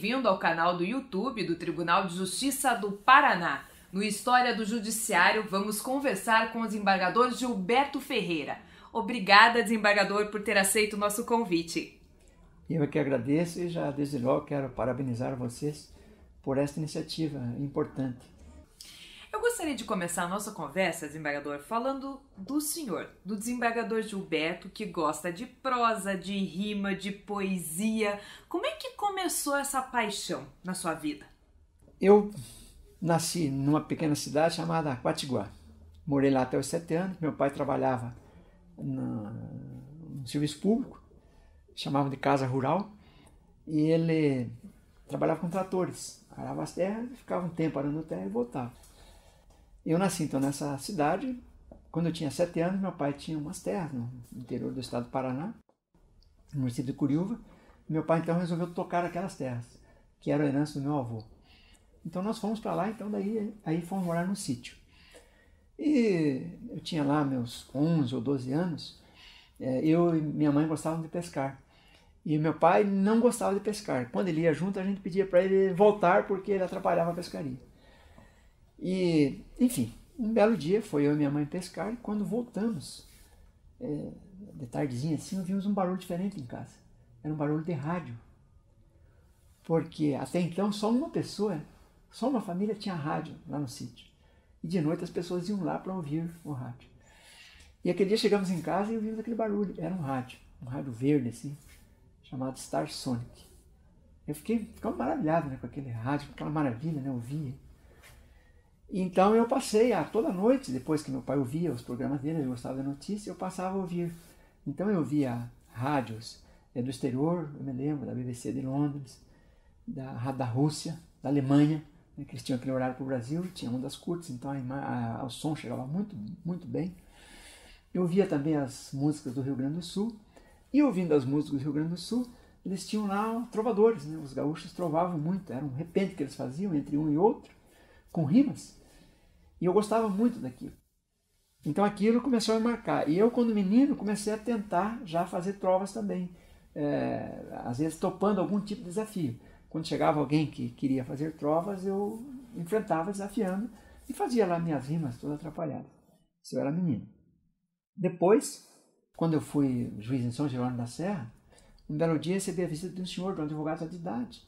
bem-vindo ao canal do YouTube do Tribunal de Justiça do Paraná. No História do Judiciário, vamos conversar com o desembargador Gilberto Ferreira. Obrigada, desembargador, por ter aceito o nosso convite. Eu é que agradeço e já desde logo quero parabenizar vocês por esta iniciativa importante. Eu gostaria de começar a nossa conversa, desembargador, falando do senhor, do desembargador Gilberto, que gosta de prosa, de rima, de poesia. Como é que começou essa paixão na sua vida? Eu nasci numa pequena cidade chamada Quatiguá. Morei lá até os 7 anos. Meu pai trabalhava no serviço público, chamava de casa rural, e ele trabalhava com tratores. Arava as terras, ficava um tempo arando a terra e voltava. Eu nasci então nessa cidade. Quando eu tinha 7 anos, meu pai tinha umas terras no interior do estado do Paraná, no município de Curiúva. Meu pai então resolveu tocar aquelas terras, que era a herança do meu avô. Então nós fomos para lá, então aí fomos morar no sítio. E eu tinha lá meus 11 ou 12 anos, eu e minha mãe gostavam de pescar. E meu pai não gostava de pescar. Quando ele ia junto, a gente pedia para ele voltar porque ele atrapalhava a pescaria. E, enfim, um belo dia foi eu e minha mãe pescar, e quando voltamos, de tardezinha assim, ouvimos um barulho diferente em casa. Era um barulho de rádio. Porque até então só uma pessoa, só uma família tinha rádio lá no sítio. E de noite as pessoas iam lá para ouvir o rádio. E aquele dia chegamos em casa e ouvimos aquele barulho. Era um rádio verde assim, chamado Star Sonic. Eu ficava maravilhado, né, com aquele rádio, com aquela maravilha, né, ouvia. Então eu passei toda noite, depois que meu pai ouvia os programas dele, ele gostava da notícia, eu passava a ouvir. Então eu ouvia rádios do exterior, eu me lembro da BBC de Londres, da Rússia, da Alemanha, né, que eles tinham aquele horário para o Brasil, tinha ondas curtas, então o som chegava muito, muito bem. Eu ouvia também as músicas do Rio Grande do Sul, e ouvindo as músicas do Rio Grande do Sul, eles tinham lá trovadores, né? Os gaúchos trovavam muito, era um repente que eles faziam entre um e outro, com rimas, e eu gostava muito daquilo. Então aquilo começou a me marcar. E eu, quando menino, comecei a tentar já fazer trovas também, às vezes topando algum tipo de desafio. Quando chegava alguém que queria fazer trovas, eu enfrentava desafiando e fazia lá minhas rimas todas atrapalhadas. Isso eu era menino. Depois, quando eu fui juiz em São Jerônimo da Serra, um belo dia recebi a visita de um senhor, de um advogado de idade.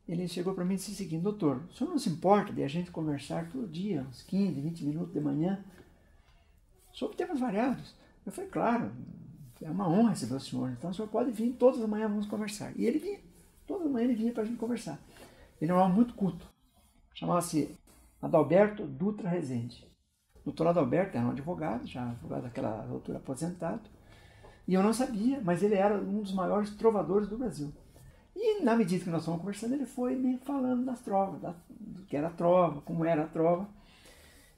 Ele chegou para mim e disse o seguinte: doutor, o senhor não se importa de a gente conversar todo dia, uns 15, 20 minutos de manhã, sobre temas variados? Eu falei, claro, é uma honra receber o senhor, então o senhor pode vir, todas as manhãs vamos conversar. E ele vinha, todas as manhãs ele vinha para a gente conversar. Ele era um homem muito culto, chamava-se Adalberto Dutra Rezende. O doutor Adalberto era um advogado, já advogado daquela altura aposentado, e eu não sabia, mas ele era um dos maiores trovadores do Brasil. E na medida que nós fomos conversando, ele foi me falando das trovas, do que era a trova, como era a trova.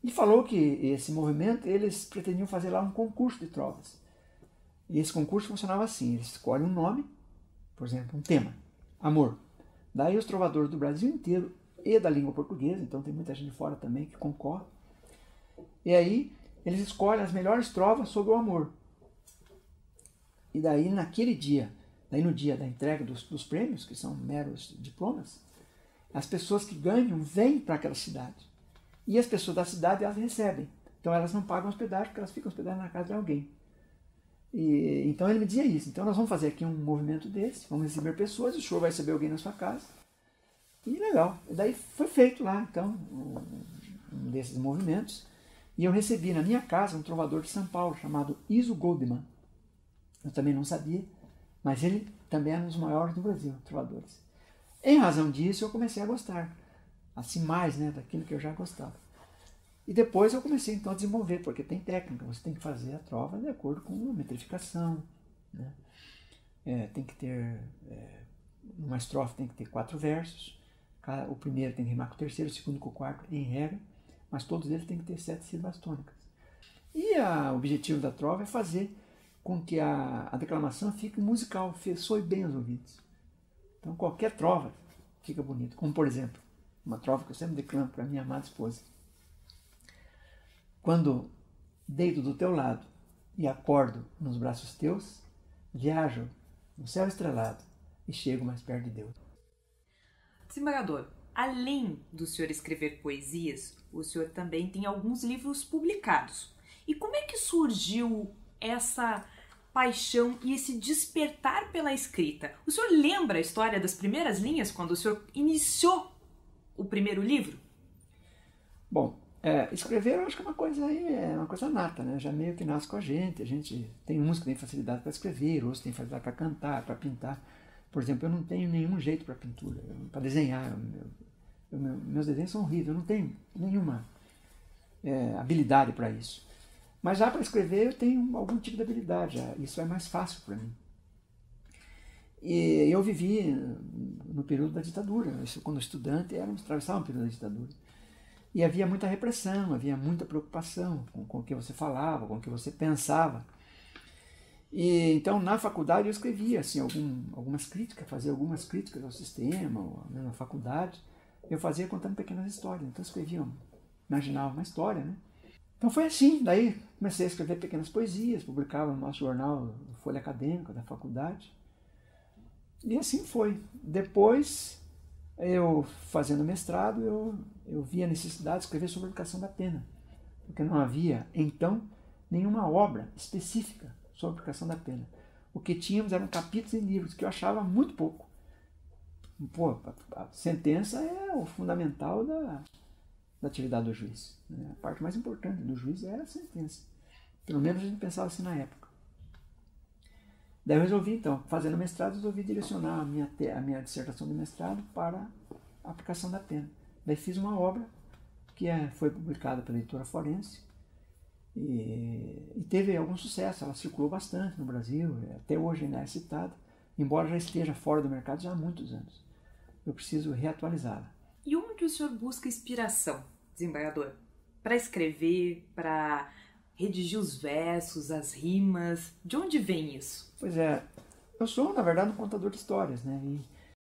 E falou que esse movimento, eles pretendiam fazer lá um concurso de trovas. E esse concurso funcionava assim: eles escolhem um nome, por exemplo, um tema, amor. Daí os trovadores do Brasil inteiro e da língua portuguesa, então tem muita gente de fora também que concorre. E aí eles escolhem as melhores trovas sobre o amor. E daí naquele dia, no dia da entrega dos prêmios, que são meros diplomas, as pessoas que ganham vêm para aquela cidade. E as pessoas da cidade, elas recebem. Então elas não pagam hospedagem, porque elas ficam hospedadas na casa de alguém. Então ele me dizia isso: então nós vamos fazer aqui um movimento desse, vamos receber pessoas, o senhor vai receber alguém na sua casa. E legal. E daí foi feito lá, então, um desses movimentos. E eu recebi na minha casa um trovador de São Paulo, chamado Iso Goldman. Eu também não sabia, mas ele também era um dos maiores do Brasil, trovadores. Em razão disso, eu comecei a gostar, assim mais, né, daquilo que eu já gostava. E depois eu comecei então a desenvolver, porque tem técnica, você tem que fazer a trova de acordo com a metrificação, né? Tem que ter, uma estrofe tem que ter 4 versos, o primeiro tem que rimar com o terceiro, o segundo com o quarto, em regra, mas todos eles têm que ter 7 sílabas tônicas. E o objetivo da trova é fazer com que a declamação fique musical, soe bem aos ouvidos. Então qualquer trova fica bonita, como por exemplo, uma trova que eu sempre declamo para minha amada esposa: quando deito do teu lado e acordo nos braços teus, viajo no céu estrelado e chego mais perto de Deus. Desembargador, além do senhor escrever poesias, o senhor também tem alguns livros publicados. E como é que surgiu essa paixão e esse despertar pela escrita? O senhor lembra a história das primeiras linhas quando o senhor iniciou o primeiro livro? Bom, escrever eu acho que é uma coisa nata, né? Já meio que nasce com a gente tem uns que tem facilidade para escrever, outros têm facilidade para cantar, para pintar. Por exemplo, eu não tenho nenhum jeito para pintura, para desenhar. Meus desenhos são horríveis, eu não tenho nenhuma habilidade para isso. Mas já para escrever eu tenho algum tipo de habilidade, isso é mais fácil para mim. E eu vivi no período da ditadura, quando estudante atravessava um período da ditadura. E havia muita repressão, havia muita preocupação com o que você falava, com o que você pensava. E então na faculdade eu escrevia assim, algumas críticas, fazia algumas críticas ao sistema, na faculdade. Eu fazia contando pequenas histórias, então eu escrevia, imaginava uma história, né? Então foi assim, daí comecei a escrever pequenas poesias, publicava no nosso jornal Folha Acadêmica da faculdade. E assim foi. Depois, eu fazendo mestrado, eu vi a necessidade de escrever sobre a aplicação da pena, porque não havia, então, nenhuma obra específica sobre a aplicação da pena. O que tínhamos eram capítulos em livros, que eu achava muito pouco. Pô, a sentença é o fundamental da atividade do juiz, né? A parte mais importante do juiz é a sentença. Pelo menos a gente pensava assim na época. Daí eu resolvi, então, fazendo mestrado, resolvi direcionar a minha dissertação de mestrado para a aplicação da pena. Daí fiz uma obra que foi publicada pela Editora Forense e teve algum sucesso. Ela circulou bastante no Brasil, até hoje ainda é citada, embora já esteja fora do mercado já há muitos anos. Eu preciso reatualizá-la. E onde o senhor busca inspiração, desembargador? Para escrever, para redigir os versos, as rimas? De onde vem isso? Pois é, eu sou, na verdade, um contador de histórias, né?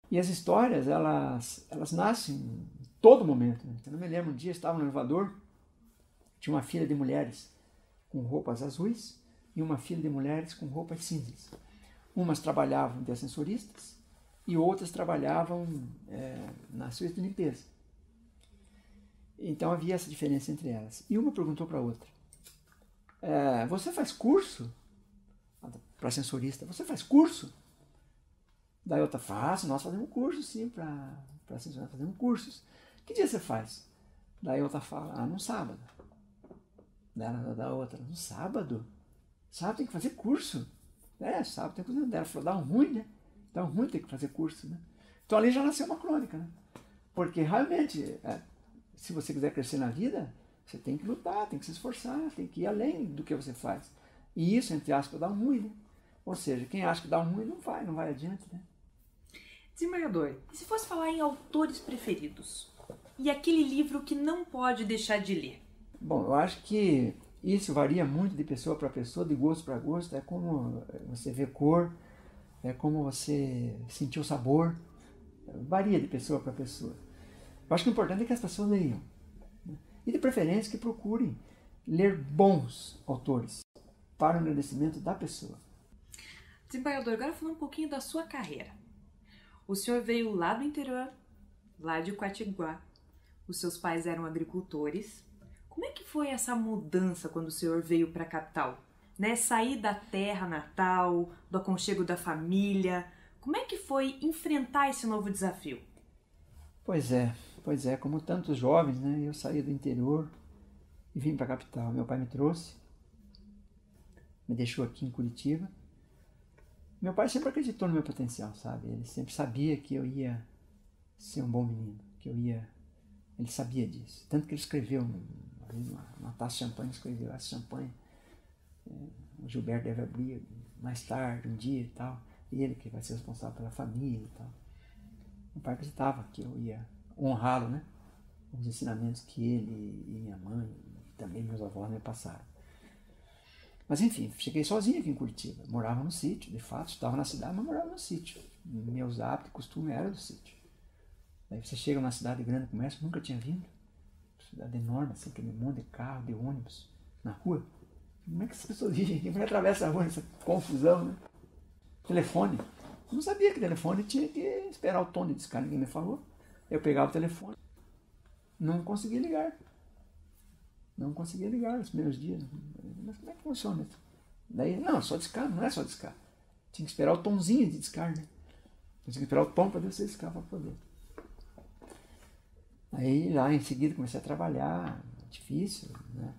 E as histórias, elas nascem em todo momento, né? Eu não me lembro, um dia eu estava no elevador, tinha uma fila de mulheres com roupas azuis e uma fila de mulheres com roupas cinzas. Umas trabalhavam de ascensoristas e outras trabalhavam na serviço de limpeza. Então havia essa diferença entre elas. E uma perguntou para a outra, você faz curso? Para ascensorista, você faz curso? Daí outra, faço, nós fazemos curso sim, para ascensorista, fazemos cursos. Que dia você faz? Daí outra fala, no sábado. Da outra, no sábado? Sábado tem que fazer curso? Sábado tem que fazer. Ela falou, dá um ruim, né? Dá um ruim ter que fazer curso, né? Então ali já nasceu uma crônica, né? Porque realmente, se você quiser crescer na vida, você tem que lutar, tem que se esforçar, tem que ir além do que você faz. E isso, entre aspas, dá um ruim, né? Ou seja, quem acha que dá um ruim não vai adiante, né? Desembargador, e se fosse falar em autores preferidos? E aquele livro que não pode deixar de ler? Bom, eu acho que isso varia muito de pessoa para pessoa, de gosto para gosto. É como você vê cor, é como você sentiu o sabor. Varia de pessoa para pessoa. Eu acho que o importante é que as pessoas leiam, né? E de preferência que procurem ler bons autores para o engrandecimento da pessoa. Desembargador, agora falando um pouquinho da sua carreira. O senhor veio lá do interior, lá de Quatiguá. Os seus pais eram agricultores. Como é que foi essa mudança quando o senhor veio para a capital? Né? Sair da terra natal, do aconchego da família. Como é que foi enfrentar esse novo desafio? Pois é, como tantos jovens, né? Eu saí do interior e vim para a capital. Meu pai me trouxe, me deixou aqui em Curitiba. Meu pai sempre acreditou no meu potencial, sabe? Ele sempre sabia que eu ia ser um bom menino, ele sabia disso. Tanto que ele escreveu uma taça de champanhe, escreveu essa champanhe. O Gilberto deve abrir mais tarde, um dia e tal. E ele que vai ser responsável pela família e tal. Meu pai acreditava que eu ia honrá-lo, né? Os ensinamentos que ele e minha mãe e também meus avós me passaram. Mas enfim, cheguei sozinho aqui em Curitiba. Morava no sítio, de fato, estava na cidade, mas morava no sítio. Meus hábitos e costumes eram do sítio. Daí você chega numa cidade grande como essa, nunca tinha vindo. Cidade enorme, assim, aquele monte de carro, de ônibus, na rua. Como é que as pessoas vivem? Como é que atravessa a rua, essa confusão, né? Telefone. Eu não sabia que telefone tinha que esperar o tom de discar, ninguém me falou. Eu pegava o telefone, não conseguia ligar. Não conseguia ligar nos primeiros dias. Mas como é que funciona isso? Daí, não, só discar, não é só discar. Tinha que esperar o tomzinho de discar, né? Tinha que esperar o tom para ver se discar para poder. Aí lá em seguida comecei a trabalhar, difícil, né?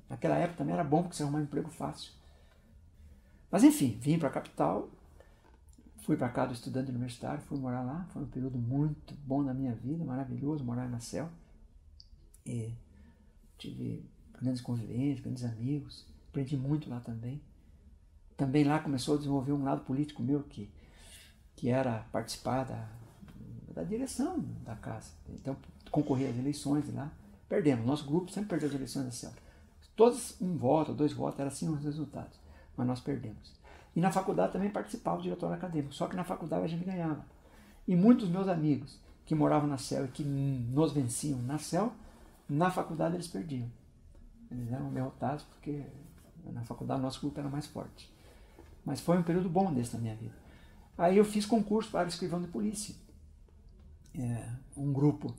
Naquela época também era bom porque você arrumava um emprego fácil. Mas enfim, vim para a capital, fui para cá do estudante universitário, fui morar lá, foi um período muito bom na minha vida, maravilhoso morar na CEL. E tive grandes convivências, grandes amigos, aprendi muito lá também. Também lá começou a desenvolver um lado político meu que era participar da direção da casa. Então, concorrer às eleições de lá, perdemos. Nosso grupo sempre perdeu as eleições da CEL. Todos 1 voto, 2 votos, era assim os resultados, mas nós perdemos. E na faculdade também participava do diretório acadêmico, só que na faculdade a gente ganhava. E muitos dos meus amigos que moravam na CEL e que nos venciam na CEL, na faculdade eles perdiam. Eles eram derrotados porque na faculdade o nosso grupo era mais forte. Mas foi um período bom desse na minha vida. Aí eu fiz concurso para escrivão de polícia. Um grupo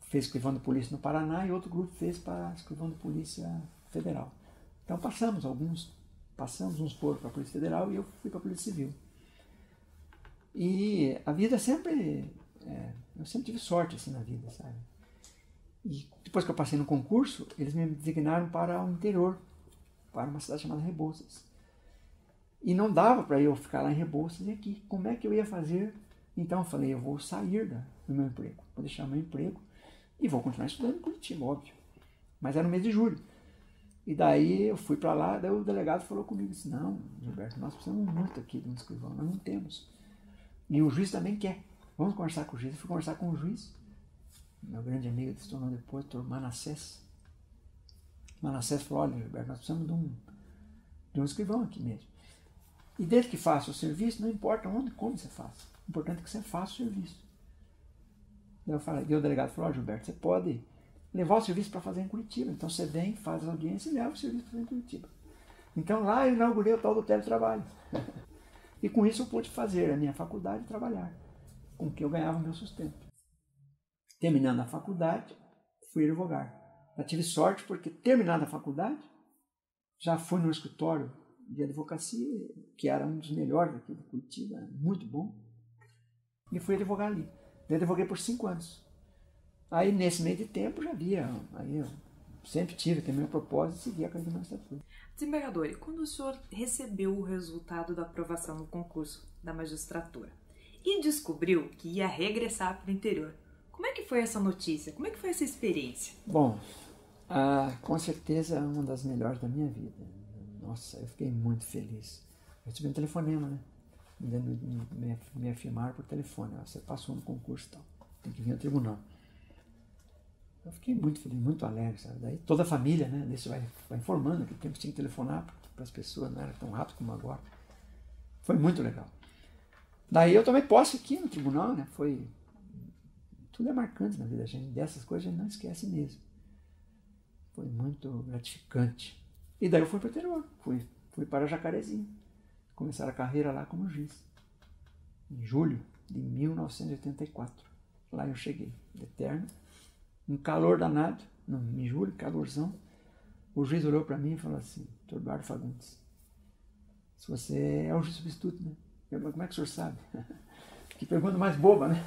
fez escrivão de polícia no Paraná e outro grupo fez para escrivão de polícia federal. Então passamos, uns foram para a Polícia Federal e eu fui para a Polícia Civil. E a vida sempre, eu sempre tive sorte assim na vida, sabe? E depois que eu passei no concurso, eles me designaram para o interior, para uma cidade chamada Rebouças. E não dava para eu ficar lá em Rebouças e aqui. Como é que eu ia fazer? Então eu falei, eu vou sair do meu emprego, vou deixar meu emprego e vou continuar estudando em Curitiba, óbvio. Mas era no mês de julho. E daí eu fui para lá, daí o delegado falou comigo, disse, não, Gilberto, nós precisamos muito aqui de um escrivão, nós não temos. E o juiz também quer. Vamos conversar com o juiz. Eu fui conversar com o juiz, meu grande amigo que se tornou depois, doutor Manassés. Manassés falou, olha, Gilberto, nós precisamos de um escrivão aqui mesmo. E desde que faça o serviço, não importa onde, como você faça. O importante é que você faça o serviço. Daí eu falei, e o delegado falou, ó, Gilberto, você pode levar o serviço para fazer em Curitiba. Então você vem, faz a audiência e leva o serviço para fazer em Curitiba. Então lá eu inaugurei o tal do teletrabalho. E com isso eu pude fazer a minha faculdade e trabalhar, com que eu ganhava o meu sustento. Terminando a faculdade, fui advogar. Já tive sorte porque, terminada a faculdade, já fui no escritório de advocacia, que era um dos melhores aqui de Curitiba, muito bom, e fui advogar ali. Eu advoguei por 5 anos. Aí, nesse meio de tempo, já havia, aí eu sempre tive também o propósito de seguir a carreira de magistratura. Desembargador, e quando o senhor recebeu o resultado da aprovação no concurso da magistratura e descobriu que ia regressar para o interior, como é que foi essa notícia? Como é que foi essa experiência? Bom, com certeza é uma das melhores da minha vida. Nossa, eu fiquei muito feliz. Eu recebi um telefonema, né? Me afirmaram por telefone. Você passou no concurso e tal. Tem que vir ao tribunal. Eu fiquei muito feliz, muito alegre, sabe? Daí toda a família, né? Isso vai informando que tinha que telefonar para as pessoas, não era tão rápido como agora. Foi muito legal. Daí eu tomei posse aqui no tribunal, né? Tudo é marcante na vida da gente. Dessas coisas a gente não esquece mesmo. Foi muito gratificante. E daí eu fui para o interior, fui para Jacarezinho. Começar a carreira lá como juiz. Em julho de 1984. Lá eu cheguei, de terno, um calor danado, em julho, calorzão. O juiz olhou para mim e falou assim, doutor Eduardo Fagundes, se você é o juiz substituto, né? Como é que o senhor sabe? Que pergunta mais boba, né?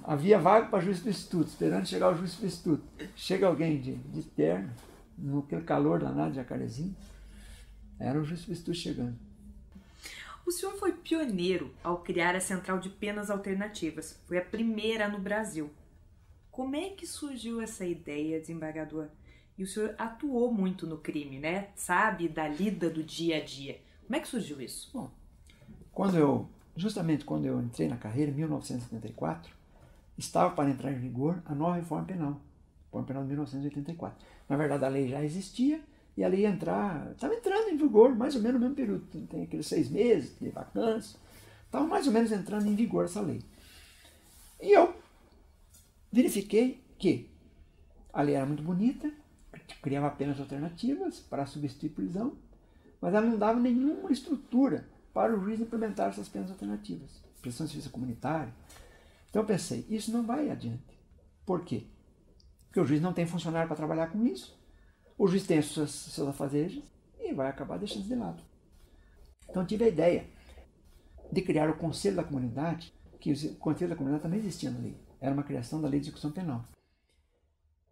Havia vaga para juiz substituto, esperando chegar o juiz substituto. Chega alguém de terno, naquele calor danado de Jacarezinho, era o juiz substituto chegando. O senhor foi pioneiro ao criar a Central de Penas Alternativas. Foi a primeira no Brasil. Como é que surgiu essa ideia, desembargador? E o senhor atuou muito no crime, né? Sabe da lida do dia a dia. Como é que surgiu isso? Bom, justamente quando eu entrei na carreira, em 1974, estava para entrar em vigor a nova reforma penal. Reforma penal de 1984. Na verdade, a lei já existia e a lei estava entrando em vigor mais ou menos no mesmo período. Tem aqueles 6 meses de vacância. Estava mais ou menos entrando em vigor essa lei. E eu verifiquei que a lei era muito bonita, criava penas alternativas para substituir prisão, mas ela não dava nenhuma estrutura para o juiz implementar essas penas alternativas. Prestação de serviço comunitário, Então eu pensei, isso não vai adiante. Por quê? Porque o juiz não tem funcionário para trabalhar com isso, o juiz tem os seus afazeres e vai acabar deixando de lado. Então tive a ideia de criar o Conselho da Comunidade, que o Conselho da Comunidade também existia na lei. Era uma criação da Lei de Execução Penal.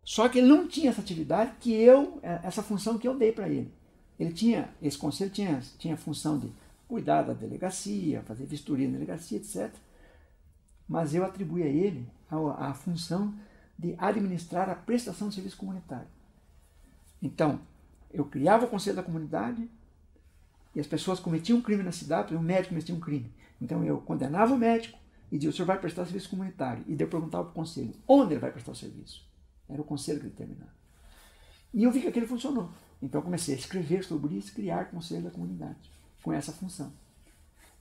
Só que ele não tinha essa atividade essa função que eu dei para ele. Esse conselho tinha a função de cuidar da delegacia, fazer vistoria na delegacia, etc. Mas eu atribuí a ele a função de administrar a prestação de serviço comunitário. Então, eu criava o Conselho da Comunidade e as pessoas cometiam um crime na cidade, o médico cometia um crime. Então eu condenava o médico e dizia, o senhor vai prestar serviço comunitário. E daí eu perguntava para o conselho, onde ele vai prestar o serviço? Era o conselho que determinava. E eu vi que aquilo funcionou. Então eu comecei a escrever sobre isso, criar o Conselho da Comunidade, com essa função.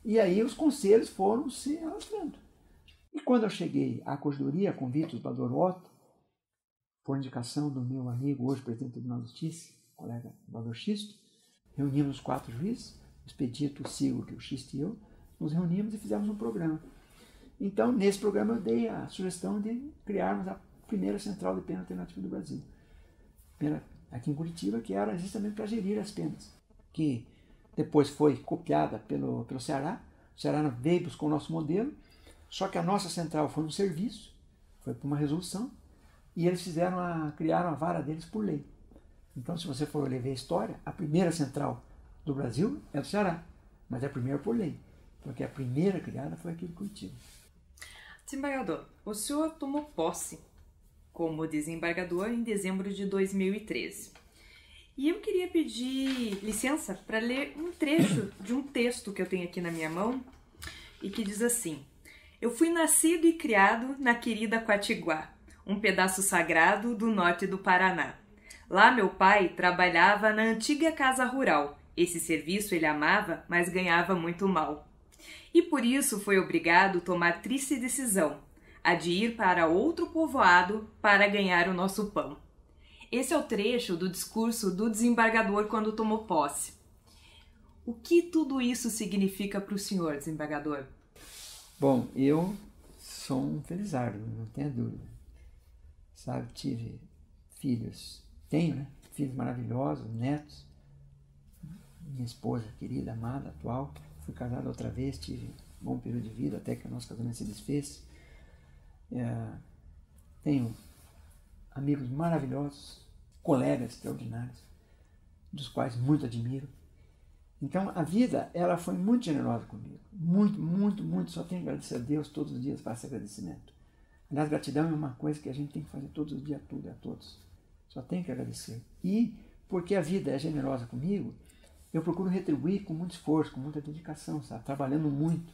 E aí os conselhos foram se alastrando. E quando eu cheguei à corregedoria, a convite do Dr. Otto, por indicação do meu amigo, hoje presidente do Tribunal de Justiça, colega Dr. Xisto, reunimos os 4 juízes, o Expedito, o Sigurd, o Xisto e eu, nos reunimos e fizemos um programa. Então, nesse programa eu dei a sugestão de criarmos a primeira central de pena alternativa do Brasil. Aqui em Curitiba, que era justamente para gerir as penas, que depois foi copiada pelo Ceará. O Ceará veio buscar o nosso modelo, só que a nossa central foi um serviço, foi por uma resolução, e eles criaram a vara deles por lei. Então, se você for ler a história, a primeira central do Brasil é do Ceará, mas é a primeira por lei, porque a primeira criada foi aqui de Curitiba. Desembargador, o senhor tomou posse como desembargador em dezembro de 2013. E eu queria pedir licença para ler um trecho de um texto que eu tenho aqui na minha mão e que diz assim: eu fui nascido e criado na querida Quatiguá, um pedaço sagrado do norte do Paraná. Lá meu pai trabalhava na antiga casa rural. Esse serviço ele amava, mas ganhava muito mal. E por isso foi obrigado a tomar triste decisão, a de ir para outro povoado para ganhar o nosso pão. Esse é o trecho do discurso do desembargador quando tomou posse. O que tudo isso significa para o senhor, desembargador? Bom, eu sou um felizardo, não tenho dúvida. Sabe, tive filhos, tenho, né? Filhos maravilhosos, netos. Minha esposa querida, amada, atual. Fui casado outra vez, tive um bom período de vida até que o nosso casamento se desfez. Tenho amigos maravilhosos, colegas extraordinários, dos quais muito admiro. Então a vida, ela foi muito generosa comigo, muito, muito, muito. Só tenho que agradecer a Deus todos os dias, faço agradecimento. Aliás, gratidão é uma coisa que a gente tem que fazer todos os dias, tudo, a todos. Só tenho que agradecer. E porque a vida é generosa comigo, eu procuro retribuir com muito esforço, com muita dedicação, sabe? Trabalhando muito,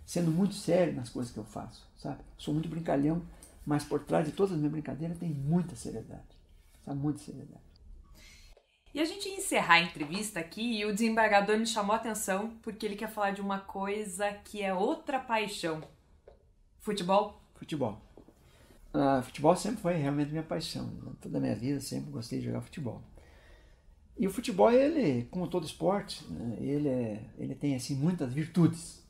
sendo muito sério nas coisas que eu faço, sabe? Sou muito brincalhão, mas por trás de todas as minhas brincadeiras tem muita seriedade, sabe? Muita seriedade. E a gente ia encerrar a entrevista aqui e o desembargador me chamou a atenção porque ele quer falar de uma coisa que é outra paixão. Futebol? Futebol. Futebol sempre foi realmente minha paixão. Toda a minha vida sempre gostei de jogar futebol. E o futebol, ele, como todo esporte, né, ele tem assim, muitas virtudes,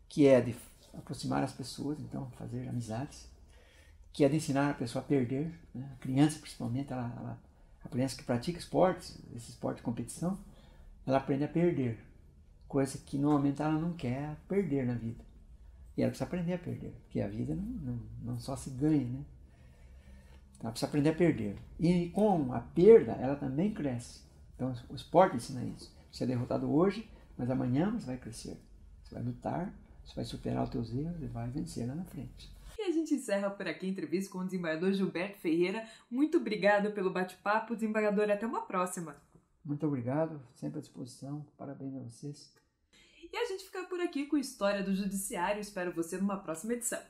que é de aproximar as pessoas, então fazer amizades, que é de ensinar a pessoa a perder, né? A criança principalmente, a criança que pratica esportes, esse esporte de competição, ela aprende a perder, coisa que normalmente ela não quer perder na vida. E ela precisa aprender a perder, porque a vida não só se ganha, né? Ela precisa aprender a perder. E com a perda, ela também cresce. Então o esporte ensina isso. Você é derrotado hoje, mas amanhã você vai crescer. Você vai lutar, você vai superar os teus erros e vai vencer lá na frente. E a gente encerra por aqui a entrevista com o desembargador Gilberto Ferreira. Muito obrigado pelo bate-papo, desembargador. Até uma próxima. Muito obrigado, sempre à disposição. Parabéns a vocês. E a gente fica por aqui com a História do Judiciário. Espero você numa próxima edição.